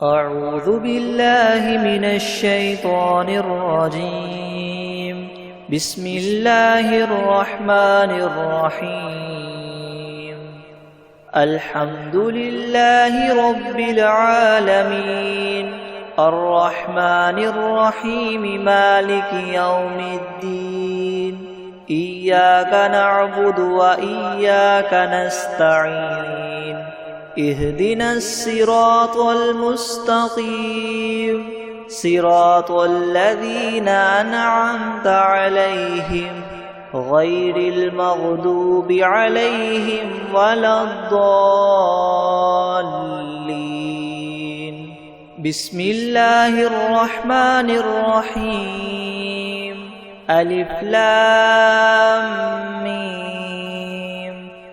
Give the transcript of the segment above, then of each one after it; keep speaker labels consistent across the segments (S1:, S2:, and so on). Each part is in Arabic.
S1: أعوذ بالله من الشيطان الرجيم. بسم الله الرحمن الرحيم. الحمد لله رب العالمين، الرحمن الرحيم، مالك يوم الدين. إياك نعبد وإياك نستعين. اهدنا الصراط المستقيم، صراط الذين أنعمت عليهم غير المغضوب عليهم ولا الضالين. بسم الله الرحمن الرحيم. ألف لام ميم.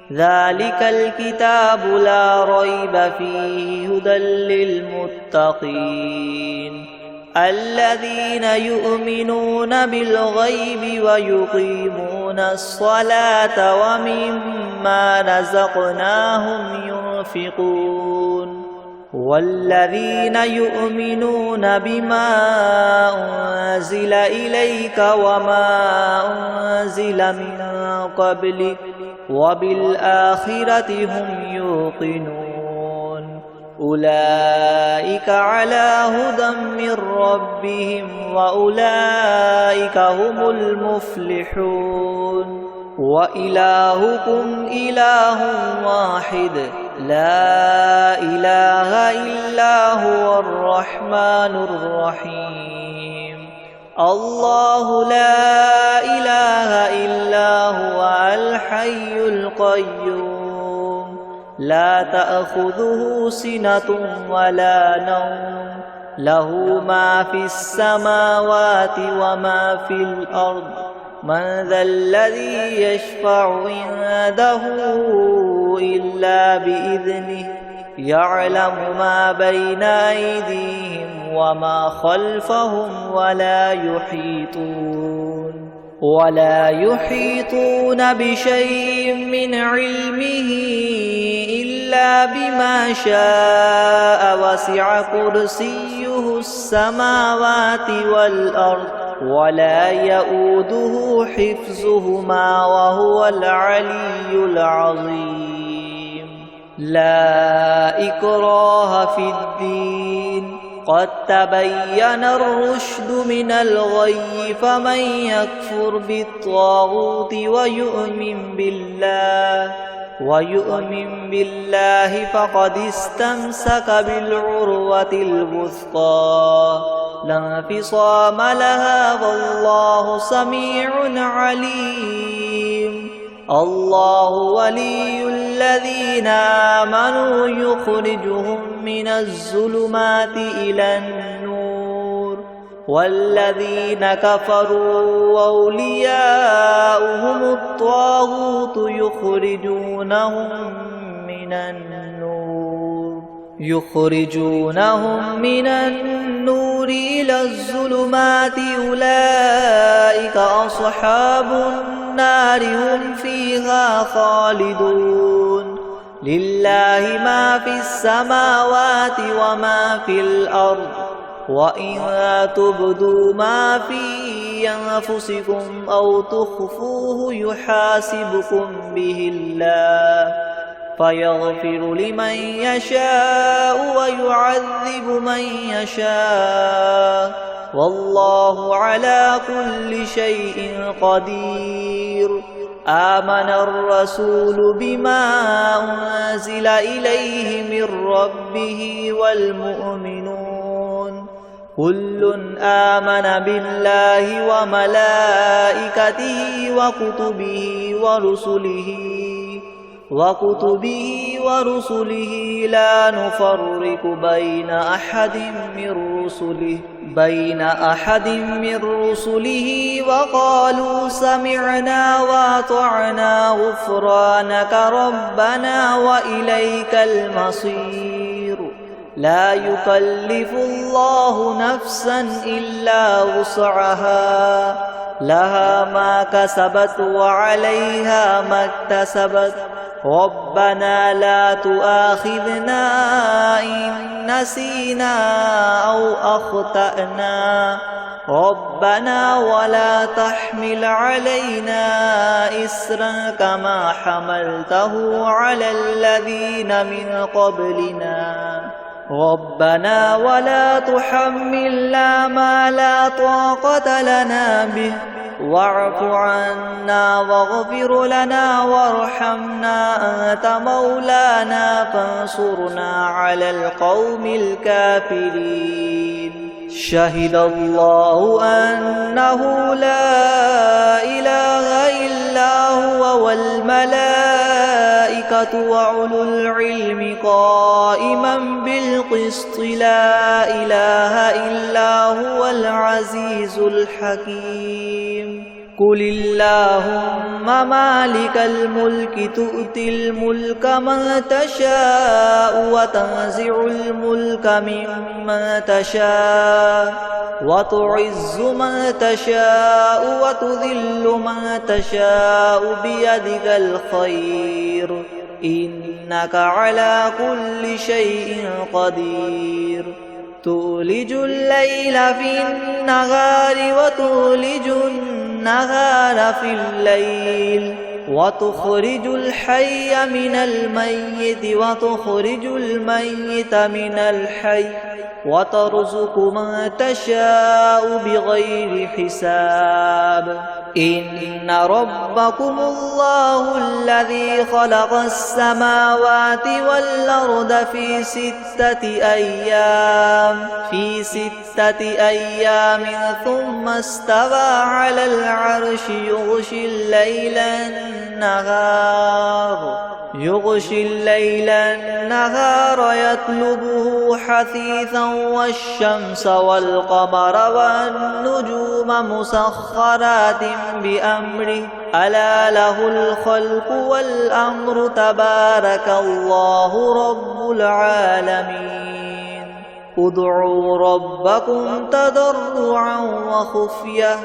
S1: ذلك الكتاب لا ريب فيه هدى للمتقين الذين يؤمنون بالغيب ويقيمون الصلاة ومما رزقناهم ينفقون والذين يؤمنون بما أنزل إليك وما أنزل من قبلك وبالآخرة هم يوقنون أولئك على هدى من ربهم وأولئك هم المفلحون. وإلهكم إله واحد لا إله إلا هو الرحمن الرحيم. الله لا إله إلا هو الحي القيوم لا تأخذه سنة ولا نوم له ما في السماوات وما في الأرض. من ذا الذي يشفع عنده إلا بإذنه يعلم ما بين أيديهم وما خلفهم ولا يحيطون بشيء من علمه إلا بما شاء. وسع كرسيه السماوات والأرض ولا يؤوده حفظهما وهو العلي العظيم. لا إكراه في الدين قد تبين الرشد من الغي. فمن يكفر بالطاغوت ويؤمن بالله فقد استمسك بالعروة الوثقى لا انفصام لها والله سميع عليم. الله ولي الذين آمنوا يخرجهم من الظلمات إلى النور والذين كفروا أولياؤهم الطاغوت يخرجونهم من النور إلى الظلمات. أولئك أصحاب النار هم فيها خالدون. لله ما في السماوات وما في الأرض وإن تبدوا ما في أنفسكم أو تخفوه يحاسبكم به الله فيغفر لمن يشاء ويعذب من يشاء والله على كل شيء قدير. آمن الرسول بما أنزل إليه من ربه والمؤمنون كل آمن بالله وملائكته وكتبه ورسله لا نفرق بين أحد من رسله وقالوا سمعنا وأطعنا غفرانك ربنا وإليك المصير. لا يكلف الله نفسا إلا وسعها لها ما كسبت وعليها ما اكتسبت ربنا لا تؤاخذنا إن نسينا أو أخطأنا ربنا ولا تحمل علينا إصرا كما حملته على الذين من قبلنا ربنا ولا تحملنا ما لا طاقة لنا به واعف عنا واغفر لنا وارحمنا أنت مولانا فانصرنا على القوم الكافرين شهد الله أنه لا إله إلا هو والملائكة وأولو العلم قائما بالقسط لا إله إلا هو العزيز الحكيم قل اللهم مالك الملك تؤتي الملك من تشاء وتنزع الملك ممن تشاء وتعز من تشاء وتذل من تشاء بيدك الخير إنك على كل شيء قدير تولج الليل في النهار وتولج النهار في الليل وتخرج الحي من الميت وتخرج الميت من الحي وترزق من تشاء بغير حساب إن ربكم الله الذي خلق السماوات والأرض في 6 أيام ثم استوى على العرش يغشي الليل النهار يطلبه حثيثا والشمس والقمر والنجوم مسخرات بأمره ألا له الخلق والأمر تبارك الله رب العالمين ادعوا ربكم تضرعا وخفية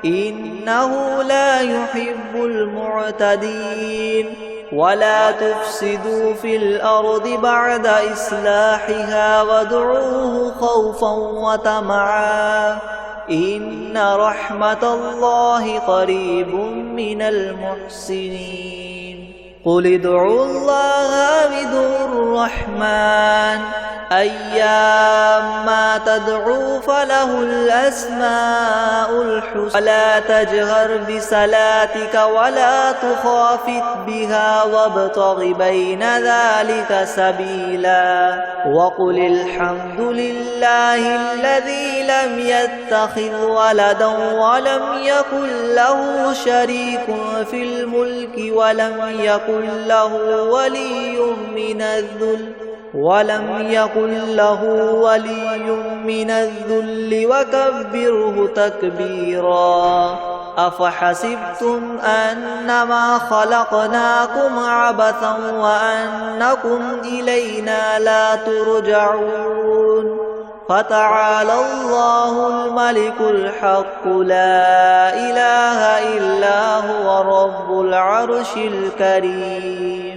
S1: إنه لا يحب المعتدين ولا تفسدوا في الأرض بعد إصلاحها وادعوه خوفا وطمعا إن رحمة الله قريب من المحسنين قل ادعوا الله وادعوا الرحمن أيما تدعوا فله الأسماء الحسنى ولا تجهر بصلاتك ولا تخافت بها وابتغ بين ذلك سبيلا وقل الحمد لله الذي لم يتخذ ولدا ولم يكن له شريك في الملك ولم يكن له ولي من الذل وكبره تكبيرا أفحسبتم أنما خلقناكم عبثا وأنكم إلينا لا ترجعون فتعالى الله الملك الحق لا إله إلا هو رب العرش الكريم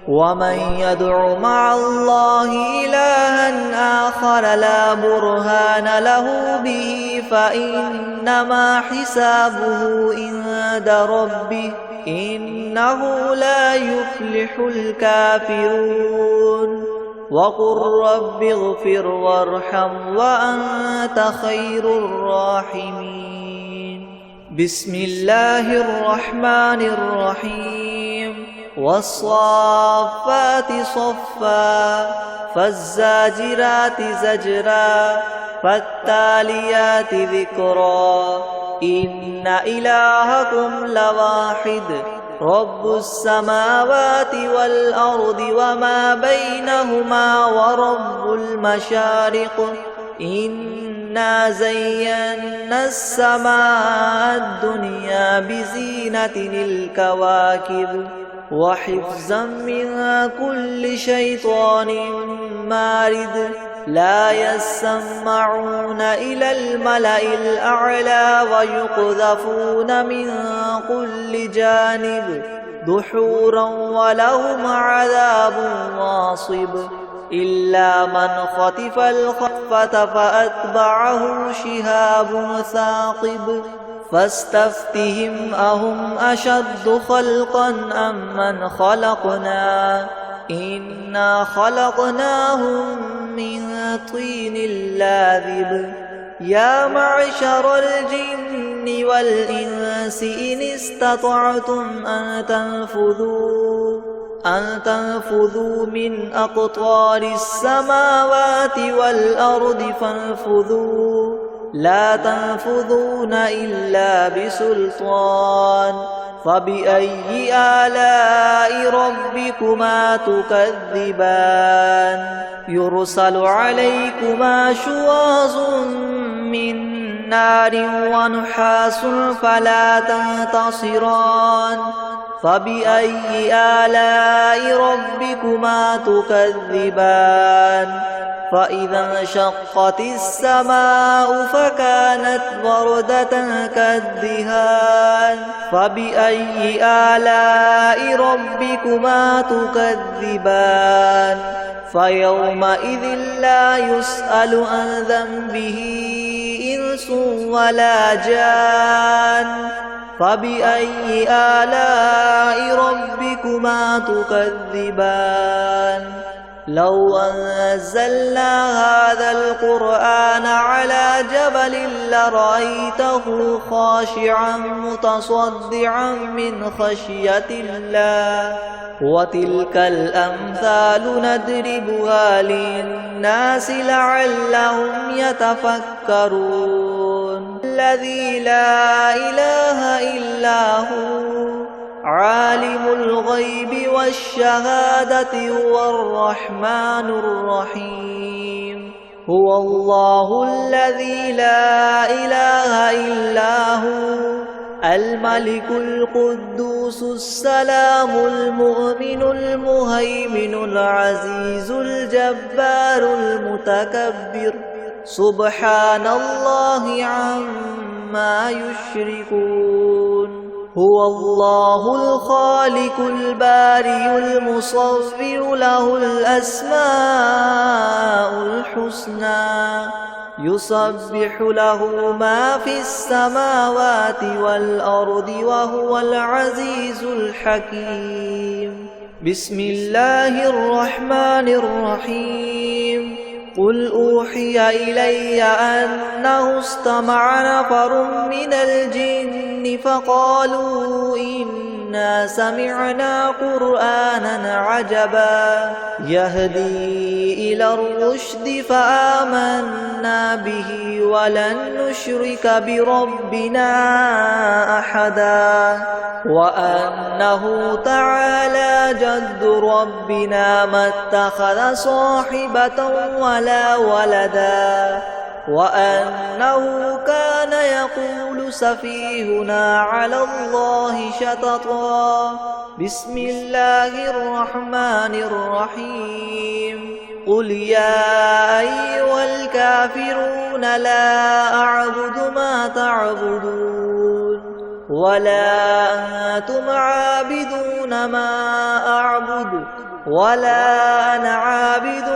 S1: ومن يدع مع الله إلها آخر لا برهان له به فإنما حسابه عند ربه إنه لا يفلح الكافرون وقل رب اغفر وارحم وأنت خير الراحمين بسم الله الرحمن الرحيم والصافات صفا فالزاجرات زجرا فالتاليات ذكرا إن إلهكم لواحد رب السماوات والأرض وما بينهما ورب المشارق إنا زينا السماء الدنيا بزينة الكواكب وحفظا من كل شيطان مارد لا يسمعون إلى الملأ الأعلى ويقذفون من كل جانب دحورا ولهم عذاب واصب إلا من خطف الخطفة فأتبعه شهاب ثاقب فاستفتهم أهم أشد خلقا أم من خلقنا إنا خلقناهم من طين لاذب يا معشر الجن والإنس إن استطعتم أن تنفذوا من أقطار السماوات والأرض فانفذوا لا تنفذون إلا بسلطان فبأي آلاء ربكما تكذبان يرسل عليكما شواظ من نار ونحاس فلا تنتصران فبأي آلاء ربكما تكذبان فإذا انشقت السماء فكانت وردة كالدهان فبأي آلاء ربكما تكذبان فيومئذ لا يسأل عن ذنبه إنس ولا جان فبأي آلاء ربكما تكذبان لو أنزلنا هذا القرآن على جبل لرأيته خاشعا متصدعا من خشية الله وتلك الأمثال نضربها للناس لعلهم يتفكرون الذي لا إله إلا هو عالم الغيب والشهادة هو الرحمن الرحيم هو الله الذي لا إله إلا هو الملك القدوس السلام المؤمن المهيمن العزيز الجبار المتكبر سبحان الله عما يشركون هو الله الخالق البارئ المصور له الأسماء الحسنى يسبح له ما في السماوات والأرض وهو العزيز الحكيم بسم الله الرحمن الرحيم قل أوحي إلي أنه استمع نفر من الجن فقالوا إنا سمعنا قرآنا عجبا يهدي إلى الرشد فآمنا به ولن نشرك بربنا أحدا وأنه تعالى جد ربنا ما اتخذ صاحبة ولا ولدا وأنه كان يقول سفيهنا على الله شططا بسم الله الرحمن الرحيم قل يا أيها الكافرون لا أعبد ما تعبدون ولا أنتم عابدون ما أعبد ولا أنا عابد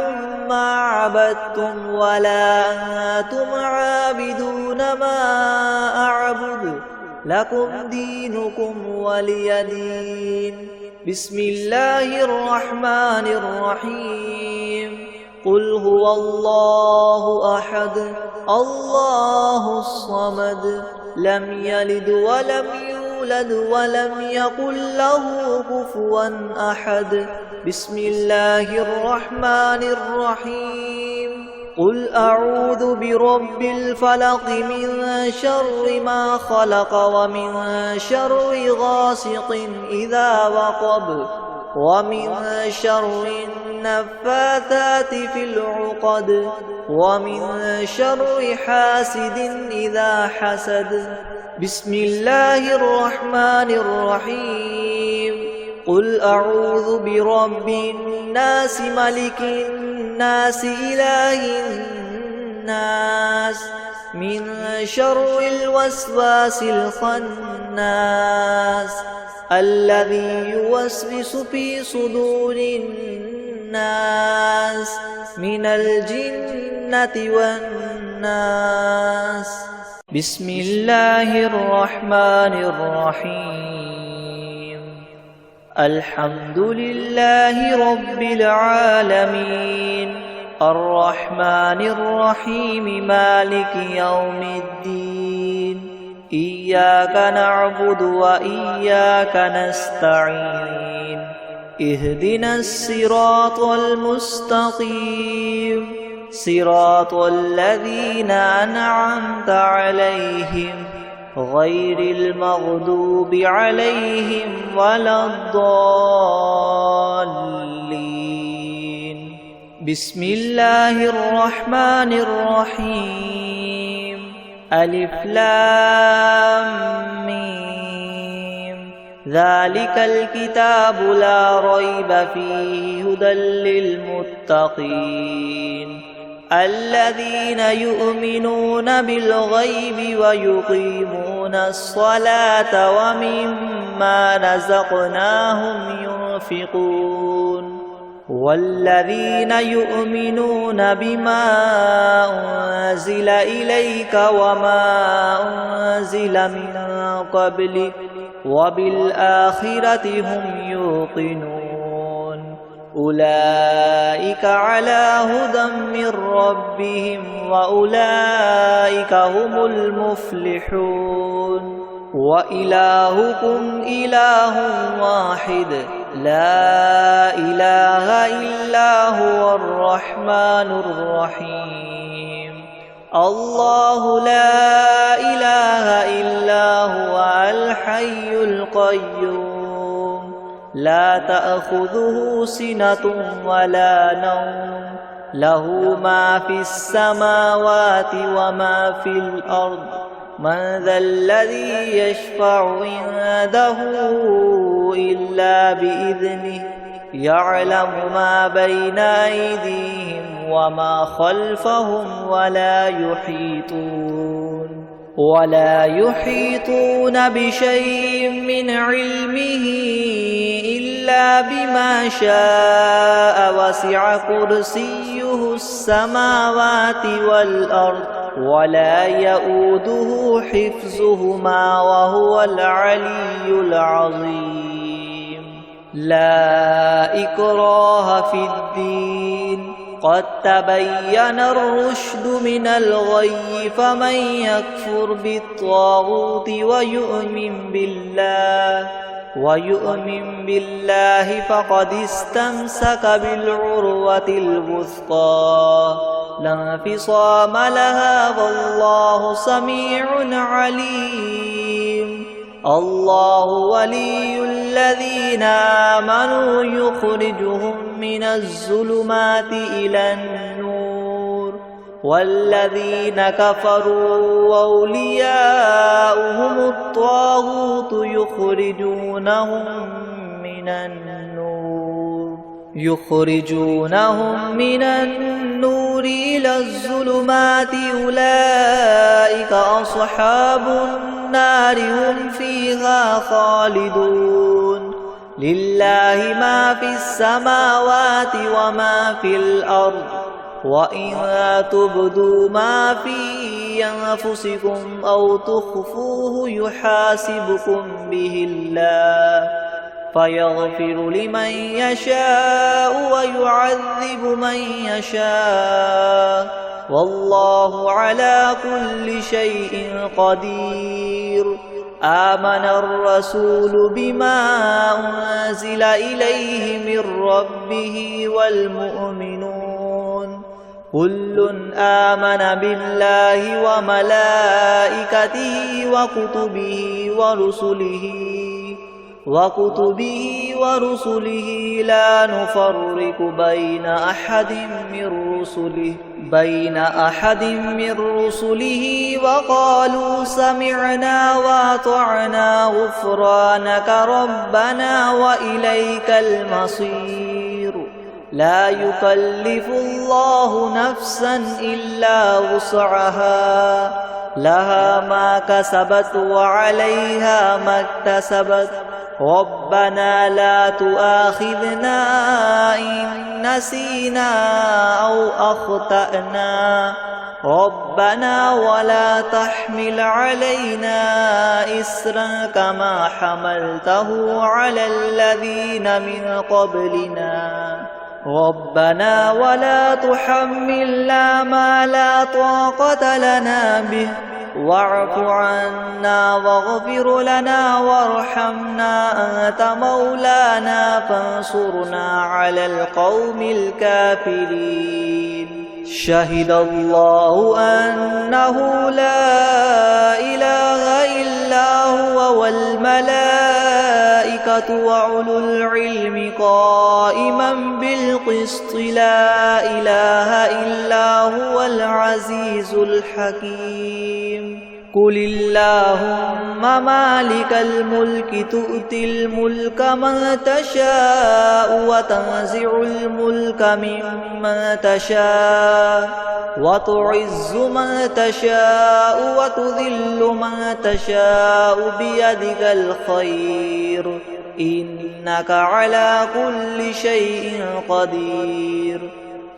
S1: ما عبدتم ولا أنتم عابدون ما أعبد لكم دينكم ولي دين بسم الله الرحمن الرحيم قل هو الله أحد الله الصمد لم يلد ولم يولد ولم يكن له كفوا أحد بسم الله الرحمن الرحيم قل أعوذ برب الفلق من شر ما خلق ومن شر غاسق إذا وقب ومن شر النفاثات في العقد ومن شر حاسد إذا حسد بسم الله الرحمن الرحيم قل أعوذ برب الناس ملك الناس إله الناس من شر الوسواس الخناس الذي يوسوس في صدور الناس الناس من الجنة والناس. بسم الله الرحمن الرحيم. الحمد لله رب العالمين الرحمن الرحيم مالك يوم الدين. إياك نعبد وإياك نستعين. اهدنا الصراط المستقيم صراط الذين أنعمت عليهم غير المغضوب عليهم ولا الضالين. بسم الله الرحمن الرحيم. ألف لام ميم. ذلك الكتاب لا ريب فيه هدى للمتقين الذين يؤمنون بالغيب ويقيمون الصلاة ومما رزقناهم ينفقون والذين يؤمنون بما أنزل إليك وما أنزل من قبلك وبالآخرة هم يوقنون أولئك على هدى من ربهم وأولئك هم المفلحون. وإلهكم إله واحد لا إله إلا هو الرحمن الرحيم. الله لا إله إلا هو الحي القيوم لا تأخذه سنة ولا نوم له ما في السماوات وما في الأرض. من ذا الذي يشفع عنده إلا بإذنه يعلم ما بين أيديهم وما خلفهم ولا يحيطون بشيء من علمه إلا بما شاء وسع كرسيه السماوات والأرض ولا يؤوده حفظهما وهو العلي العظيم. لا إكراه في الدين قد تبين الرشد من الغي فمن يكفر بالطاغوت ويؤمن بالله فقد استمسك بالعروة الوثقى لا انفصام لها والله سميع عليم. الله ولي الذين آمنوا يخرجهم من الظلمات إلى النور والذين كفروا أولياؤهم الطاغوت يخرجونهم من النور إلى الظلمات أولئك أصحاب النار هم فيها خالدون. لله ما في السماوات وما في الأرض وإن تبدوا ما في أنفسكم أو تخفوه يحاسبكم به الله فيغفر لمن يشاء ويعذب من يشاء والله على كل شيء قدير. آمن الرسول بما أنزل إليه من ربه والمؤمنون كل آمن بالله وملائكته وكتبه ورسله لا نفرق بين أحد من رسله وقالوا سمعنا وأطعنا غفرانك ربنا وإليك المصير. لا يكلف الله نفسا إلا وسعها لها ما كسبت وعليها ما اكتسبت ربنا لا تؤاخذنا إن نسينا أو أخطأنا ربنا ولا تحمل علينا إسرا كما حملته على الذين من قبلنا ربنا ولا تحملنا ما لا طاقة لنا به واعف عنا واغفر لنا وارحمنا أنت مولانا فانصرنا على القوم الكافرين شهد الله أنه لا إله إلا هو والملائكة وأولو العلم قائما بالقسط لا إله إلا هو العزيز الحكيم قل اللهم مالك الملك تؤتي الملك من تشاء وتنزع الملك ممن تشاء وتعز من تشاء وتذل من تشاء بيدك الخير إنك على كل شيء قدير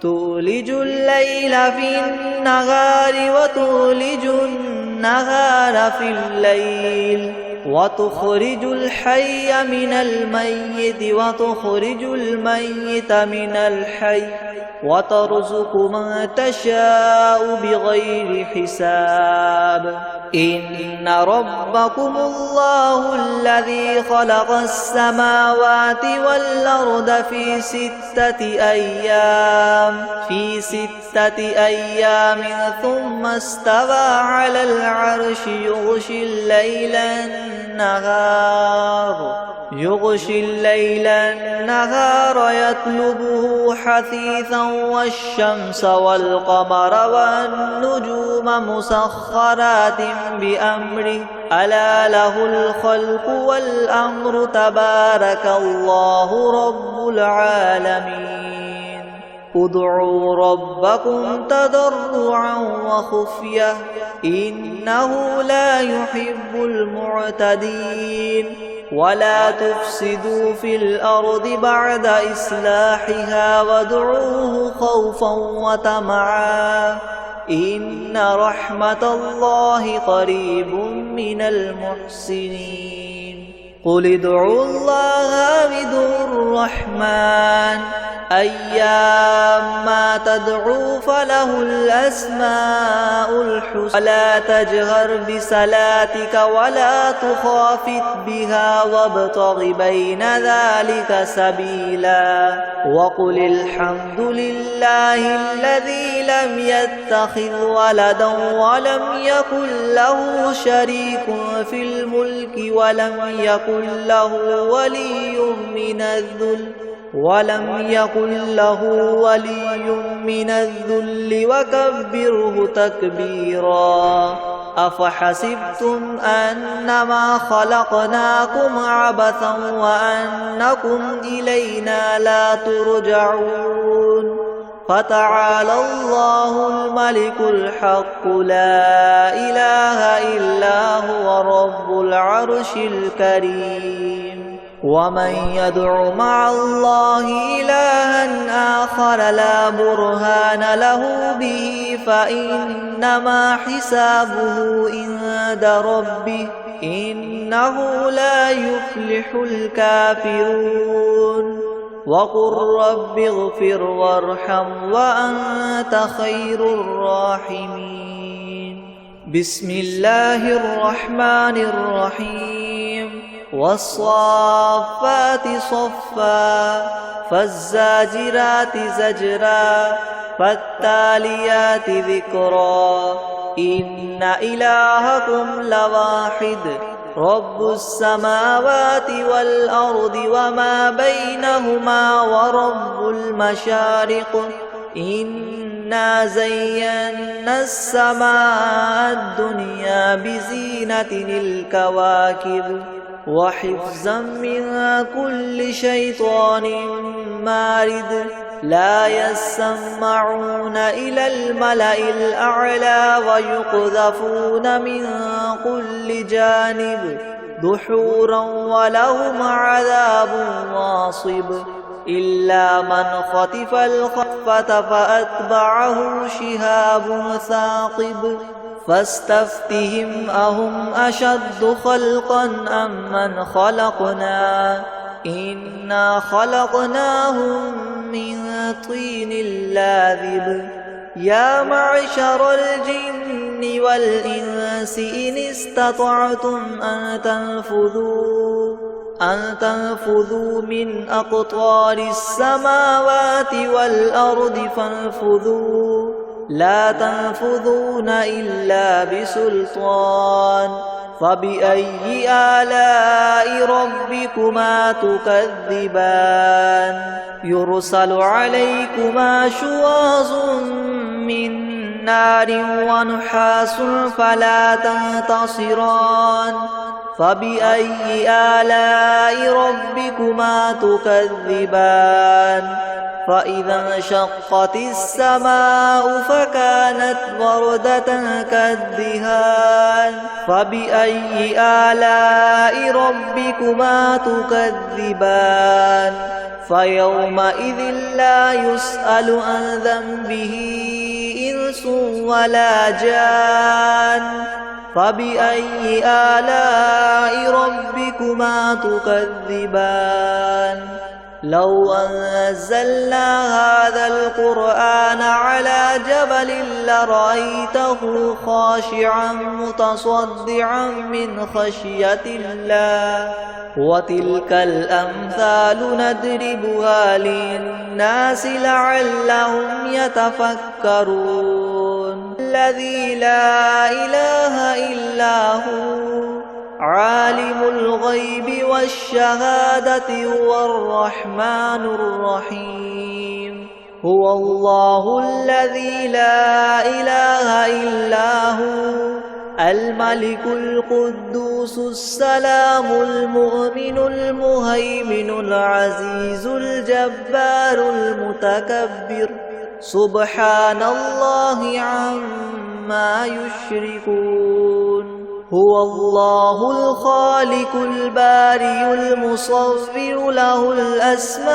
S1: تولج الليل في النهار وتولج النهار في الليل وتخرج الحي من الميت وتخرج الميت من الحي وترزق من تشاء بغير حساب إن ربكم الله الذي خلق السماوات والأرض في 6 أيام ثم استوى على العرش يغشي الليل النهار يطلبه حثيثا والشمس والقمر والنجوم مسخرات بأمره ألا له الخلق والأمر تبارك الله رب العالمين ادعوا ربكم تضرعا وخفية إنه لا يحب المعتدين ولا تفسدوا في الأرض بعد إصلاحها وادعوه خوفا وطمعا إن رحمة الله قريب من المحسنين قل ادعوا الله وادعوا الرحمن أيما تدعوا فله الأسماء الحسنى ولا تجهر بصلاتك ولا تخافت بها وابتغ بين ذلك سبيلا وقل الحمد لله الذي لم يتخذ ولدا ولم يكن له شريك في الملك ولم يكن له ولي من الذل وكبره تكبيرا أفحسبتم أنما خلقناكم عبثا وأنكم إلينا لا ترجعون فتعالى الله الملك الحق لا إله إلا هو رب العرش الكريم ومن يدع مع الله إلها آخر لا برهان له به فإنما حسابه عند ربه إنه لا يفلح الكافرون وقل رب اغفر وارحم وأنت خير الراحمين بسم الله الرحمن الرحيم والصافات صفا فالزاجرات زجرا فالتاليات ذكرا إن إلهكم لواحد رب السماوات والأرض وما بينهما ورب المشارق إنا زينا السماء الدنيا بزينة الكواكب وحفظا من كل شيطان مارد لا يسمعون إلى الملأ الأعلى ويقذفون من كل جانب دحورا ولهم عذاب واصب إلا من خطف الخطفة فأتبعه شهاب ثاقب فاستفتهم أهم أشد خلقا أم من خلقنا إنا خلقناهم من طين لاذب يا معشر الجن والإنس إن استطعتم أن تنفذوا من أقطار السماوات والأرض فانفذوا لا تنفذون إلا بسلطان فبأي آلاء ربكما تكذبان يرسل عليكما شواظ من نار ونحاس فلا تنتصران فبأي آلاء ربكما تكذبان فإذا انشقت السماء فكانت وردة كالدهان فبأي آلاء ربكما تكذبان فيومئذ لا يسأل عن ذنبه إنس ولا جان فبأي آلاء ربكما تكذبان لو أنزلنا هذا القرآن على جبل لرأيته خاشعا متصدعا من خشية الله وتلك الأمثال نضربها للناس لعلهم يتفكرون الذي لا إله إلا هو عالم الغيب والشهادة هو الرحمن الرحيم هو الله الذي لا إله إلا هو الملك القدوس السلام المؤمن المهيمن العزيز الجبار المتكبر سبحان الله عما يشركون هو الله الخالق البارئ المصور له الأسماء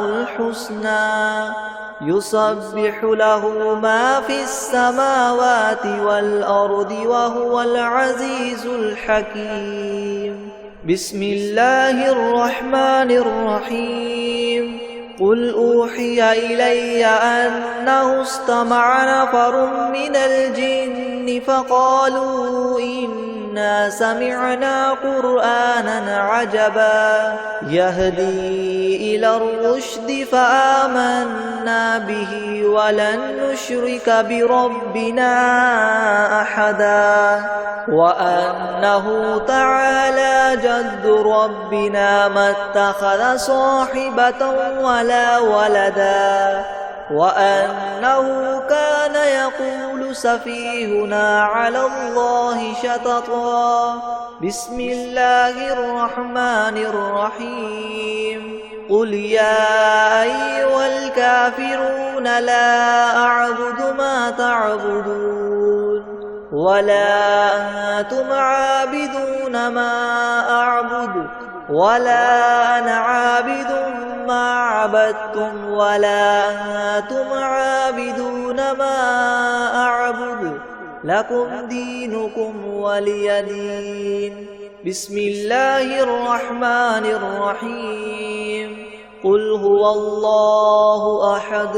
S1: الحسنى يسبح له ما في السماوات والأرض وهو العزيز الحكيم بسم الله الرحمن الرحيم قل أوحي إلي أنه استمع نفر من الجن فقالوا إنا سمعنا قرآنا عجبا يهدي إلى الرشد فآمنا به ولن نشرك بربنا أحدا وأنه تعالى جد ربنا ما اتخذ صاحبة ولا ولدا وأنه كان يقول سفيهنا على الله شططا بسم الله الرحمن الرحيم قل يا أيها الكافرون لا أعبد ما تعبدون ولا أنتم عابدون ما أعبد ولا أنا عابد ما عبدتم ولا أنتم عابدون ما أعبد لكم دينكم ولي دين بسم الله الرحمن الرحيم قل هو الله أحد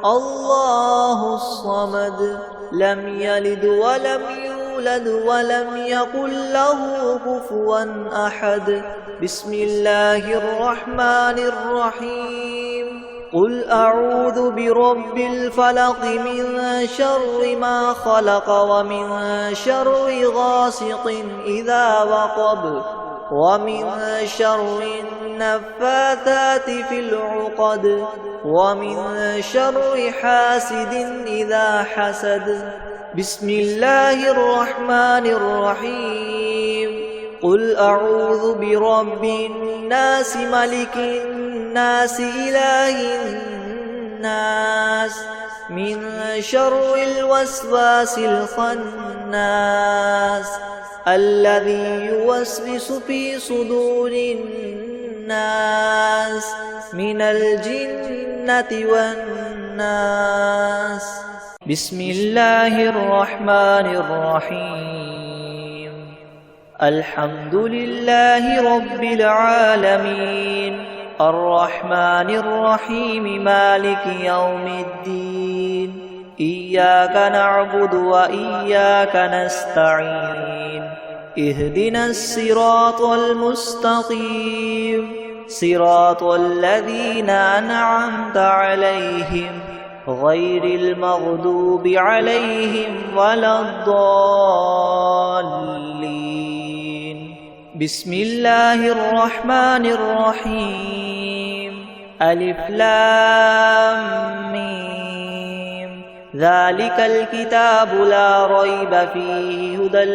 S1: الله الصمد لم يلد ولم يولد ولم يكن له كفوا أحد بسم الله الرحمن الرحيم قل أعوذ برب الفلق من شر ما خلق ومن شر غاسق إذا وقب ومن شر النفاثات في العقد ومن شر حاسد إذا حسد بسم الله الرحمن الرحيم قل أعوذ برب الناس ملك الناس إله الناس من شر الوسواس الخناس الذي يوسوس في صدور الناس من الجنة والناس. بسم الله الرحمن الرحيم. الحمد لله رب العالمين الرحمن الرحيم مالك يوم الدين. إياك نعبد وإياك نستعين. اهدنا الصراط المستقيم صراط الذين أنعمت عليهم غير المغضوب عليهم ولا الضالين. بسم الله الرحمن الرحيم. ألف لام ميم. ذلك الكتاب لا ريب فيه هدى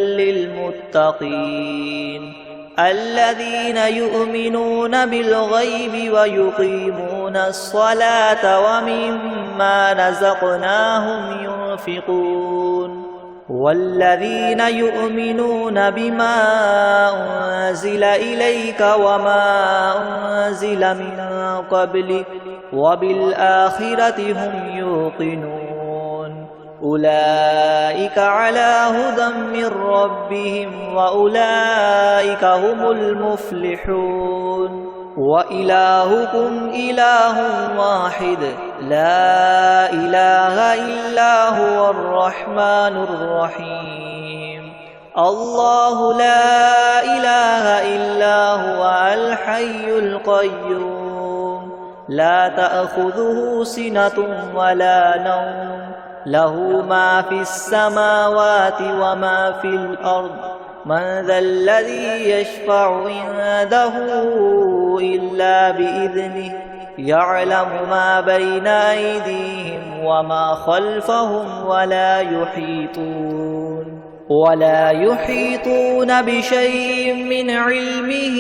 S1: للمتقين الذين يؤمنون بالغيب ويقيمون الصلاة ومما رزقناهم ينفقون والذين يؤمنون بما أنزل إليك وما أنزل من قبلك وبالآخرة هم يوقنون أولئك على هدى من ربهم وأولئك هم المفلحون. وإلهكم إله واحد لا إله إلا هو الرحمن الرحيم. الله لا إله إلا هو الحي القيوم لا تأخذه سنة ولا نوم له ما في السماوات وما في الأرض. من ذا الذي يشفع عنده إلا بإذنه يعلم ما بين أيديهم وما خلفهم ولا يحيطون بشيء من علمه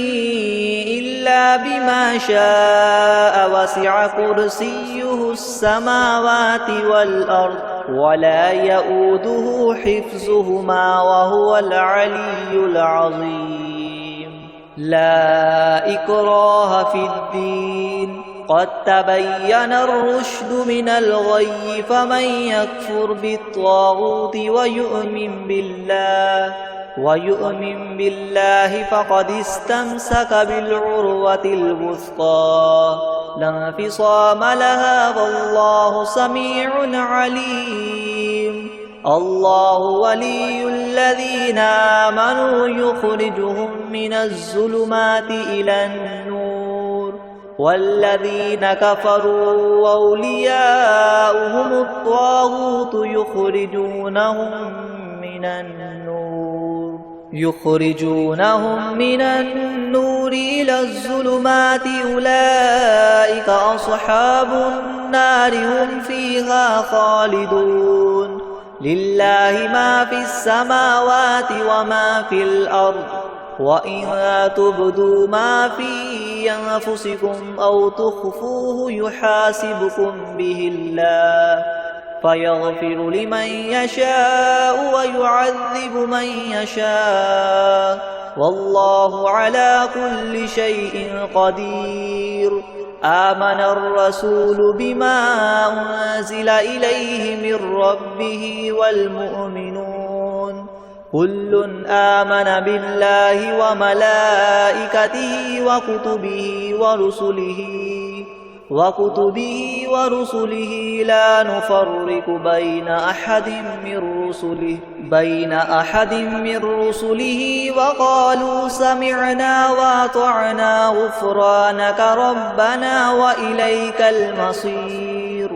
S1: إلا بما شاء وسع كرسيه السماوات والأرض ولا يؤوده حفظهما وهو العلي العظيم. لا إكراه في الدين قد تبين الرشد من الغي فمن يكفر بالطاغوت ويؤمن بالله فقد استمسك بالعروة الوثقى لا انفصام لها والله سميع عليم. الله ولي الذين آمنوا يخرجهم من الظلمات إلى النور والذين كفروا أولياؤهم الطاغوت يخرجونهم من النور إلى الظلمات أولئك أصحاب النار هم فيها خالدون. لله ما في السماوات وما في الأرض وإن تبدوا ما في أنفسكم أو تخفوه يحاسبكم به الله فيغفر لمن يشاء ويعذب من يشاء والله على كل شيء قدير. آمن الرسول بما أنزل إليه من ربه والمؤمنون كل آمن بالله وملائكته وكتبه ورسله لا نفرق بين أحد من رسله وقالوا سمعنا وأطعنا غفرانك ربنا وإليك المصير.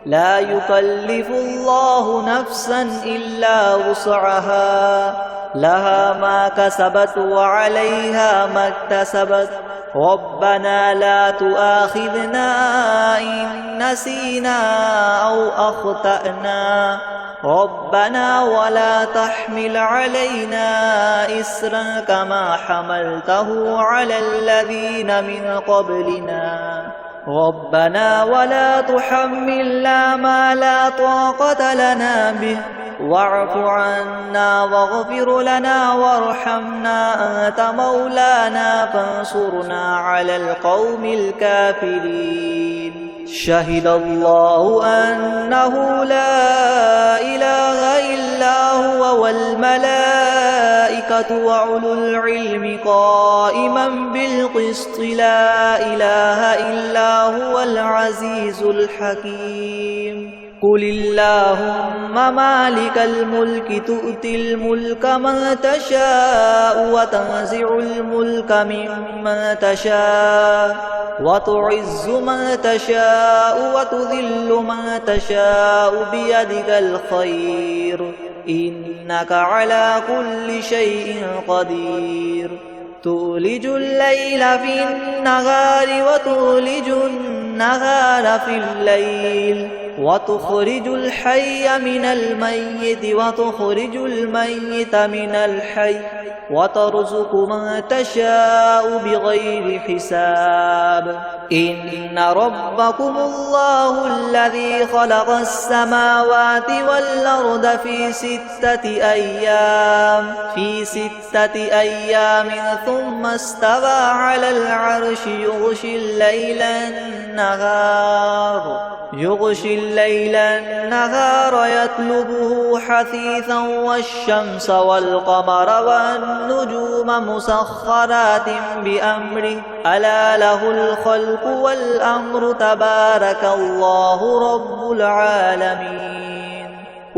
S1: لا يكلف الله نفسا إلا وسعها لها ما كسبت وعليها ما اكتسبت. ربنا لا تؤاخذنا إن نسينا أو أخطأنا ربنا ولا تحمل علينا إسرا كما حملته على الذين من قبلنا ربنا ولا تحملنا ما لا طاقة لنا به واعف عنا واغفر لنا وارحمنا أنت مولانا فانصرنا على القوم الكافرين شهد الله أنه لا إله إلا هو والملائكة وأولو العلم قائما بالقسط لا إله إلا هو العزيز الحكيم قل اللهم مالك الملك تؤتي الملك من تشاء وتنزع الملك ممن تشاء وتعز من تشاء وتذل من تشاء بيدك الخير إنك على كل شيء قدير تولج الليل في النهار وتولج النهار في الليل وتخرج الحي من الميت وتخرج الميت من الحي وترزق من تشاء بغير حساب إن ربكم الله الذي خلق السماوات والأرض في 6 أيام ثم استوى على العرش يغشي الليل النهار يطلبه حثيثا والشمس والقمر والنجوم مسخرات بأمره ألا له الخلق والأمر تبارك الله رب العالمين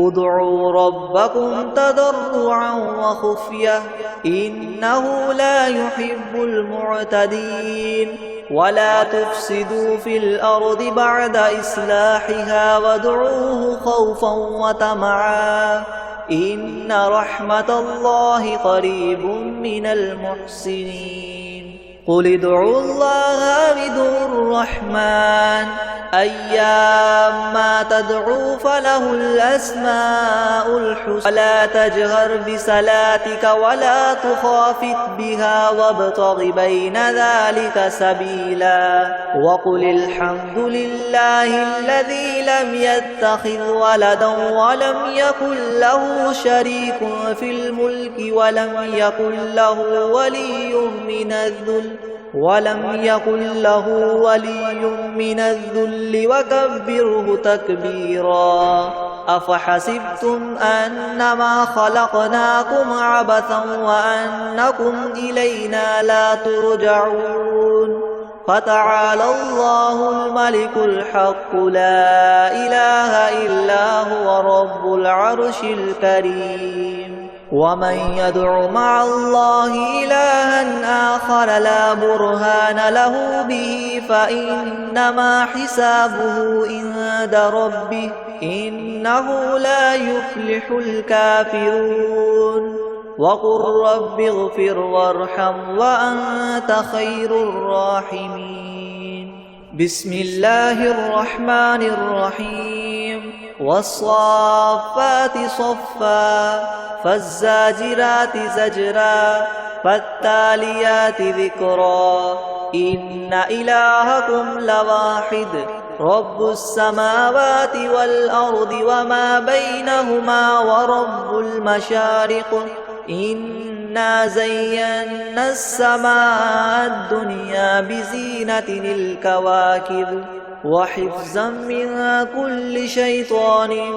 S1: ادعوا ربكم تضرعا وخفية إنه لا يحب المعتدين ولا تفسدوا في الأرض بعد إصلاحها وادعوه خوفا وطمعا إن رحمة الله قريب من المحسنين قل ادعوا الله بدعوا الرحمن أيما تدعوا فله الأسماء الحسنى ولا تجهر بصلاتك ولا تخافت بها وابتغ بين ذلك سبيلا وقل الحمد لله الذي لم يتخذ ولدا ولم يكن له شريك في الملك ولم يكن له ولي من الذل وكبره تكبيرا أفحسبتم أنما خلقناكم عبثا وأنكم إلينا لا ترجعون فتعالى الله الملك الحق لا إله إلا هو رب العرش الكريم ومن يدع مع الله إلها آخر لا برهان له به فإنما حسابه عند ربه إنه لا يفلح الكافرون وقل رب اغفر وارحم وأنت خير الراحمين بسم الله الرحمن الرحيم والصافات صفا فالزاجرات زجرا فالتاليات ذكرا إن إلهكم لواحد رب السماوات والأرض وما بينهما ورب المشارق إنا زينا السماء الدنيا بزينة الكواكب وحفظا من كل شيطان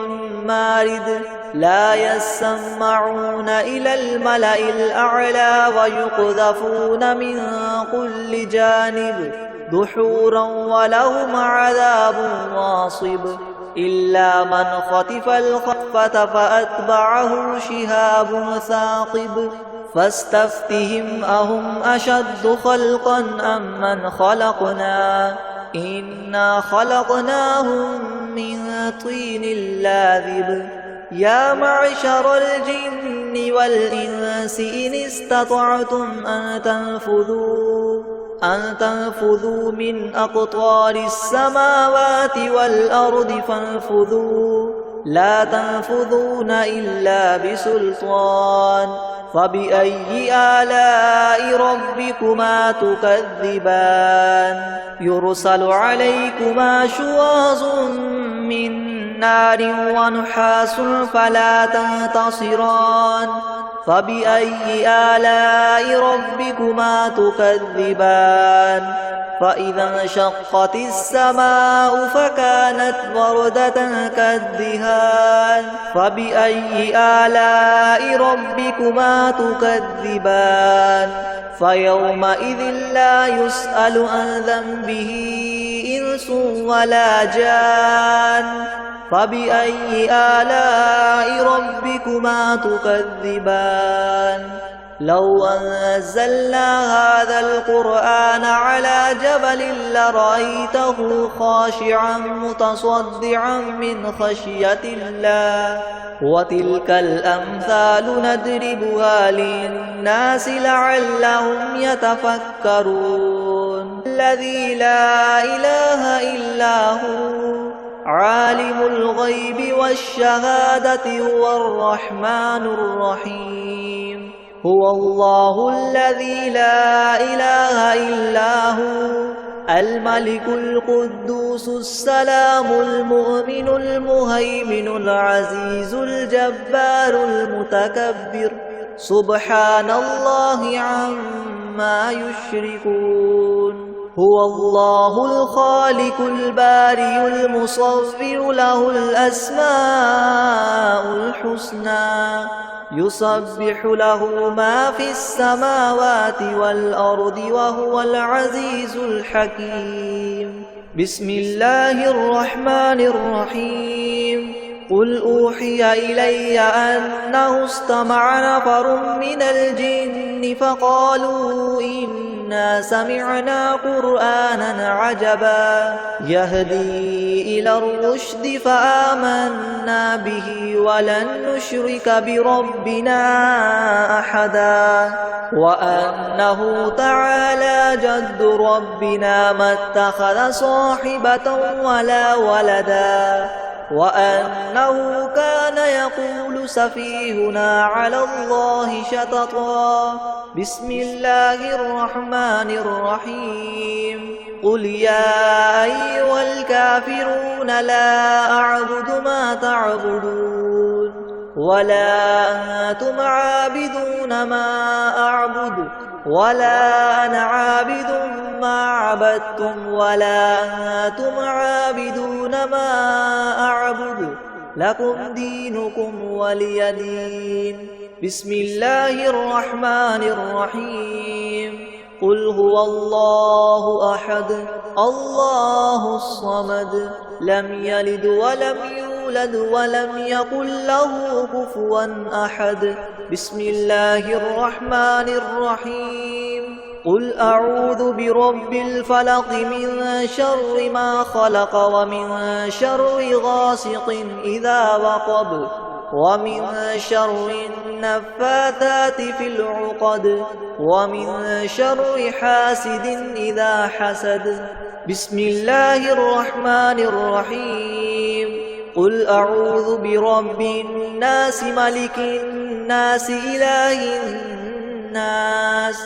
S1: مارد لا يسمعون إلى الملأ الأعلى ويقذفون من كل جانب دحورا ولهم عذاب واصب إلا من خطف الخطفة فأتبعه شهاب ثاقب فاستفتهم أهم أشد خلقا أم من خلقنا إنا خلقناهم من طين لاذب يا معشر الجن والإنس إن استطعتم أن تنفذوا من أقطار السماوات والأرض فانفذوا لا تنفذون إلا بسلطان فبأي آلاء ربكما تكذبان يرسل عليكما شواظ من نار ونحاس فلا تنتصران فبأي آلاء ربكما تكذبان فإذا انشقت السماء فكانت وردة كالدهان فبأي آلاء ربكما تكذبان فيومئذ لا يسأل عن ذنبه إنس ولا جان فبأي آلاء ربكما تكذبان لو أنزلنا هذا القرآن على جبل لرأيته خاشعا متصدعا من خشية الله وتلك الأمثال نضربها للناس لعلهم يتفكرون الذي لا إله إلا هو عالم الغيب والشهادة هو الرحمن الرحيم هو الله الذي لا إله إلا هو الملك القدوس السلام المؤمن المهيمن العزيز الجبار المتكبر سبحان الله عما يشركون هو الله الخالق البارئ المصور له الأسماء الحسنى يسبح له ما في السماوات والأرض وهو العزيز الحكيم بسم الله الرحمن الرحيم قل أوحي إلي أنه استمع نفر من الجن فقالوا إنا سمعنا قرآنا عجبا يهدي إلى الرشد فآمنا به ولن نشرك بربنا أحدا وأنه تعالى جد ربنا ما اتخذ صاحبة ولا ولدا وأنه كان يقول سفيهنا على الله شططا بسم الله الرحمن الرحيم قل يا أيها الكافرون لا أعبد ما تعبدون ولا أنتم عابدون ما أعبد ولا أنا عابد ما عبدتم ولا أنتم عابدون ما أعبد لكم دينكم ولي دين بسم الله الرحمن الرحيم قل هو الله أحد الله الصمد لم يلد ولم يولد ولم يكن له كفوا أحد بسم الله الرحمن الرحيم قل أعوذ برب الفلق من شر ما خلق ومن شر غاسق إذا وقب ومن شر النفاثات في العقد ومن شر حاسد إذا حسد بسم الله الرحمن الرحيم قل أعوذ برب الناس ملك الناس إله الناس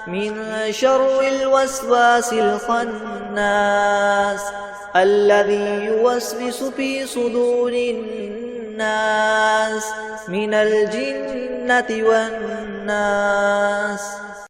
S1: من شر الوسواس الخناس الذي يوسوس في صدور الناس من الجنة والناس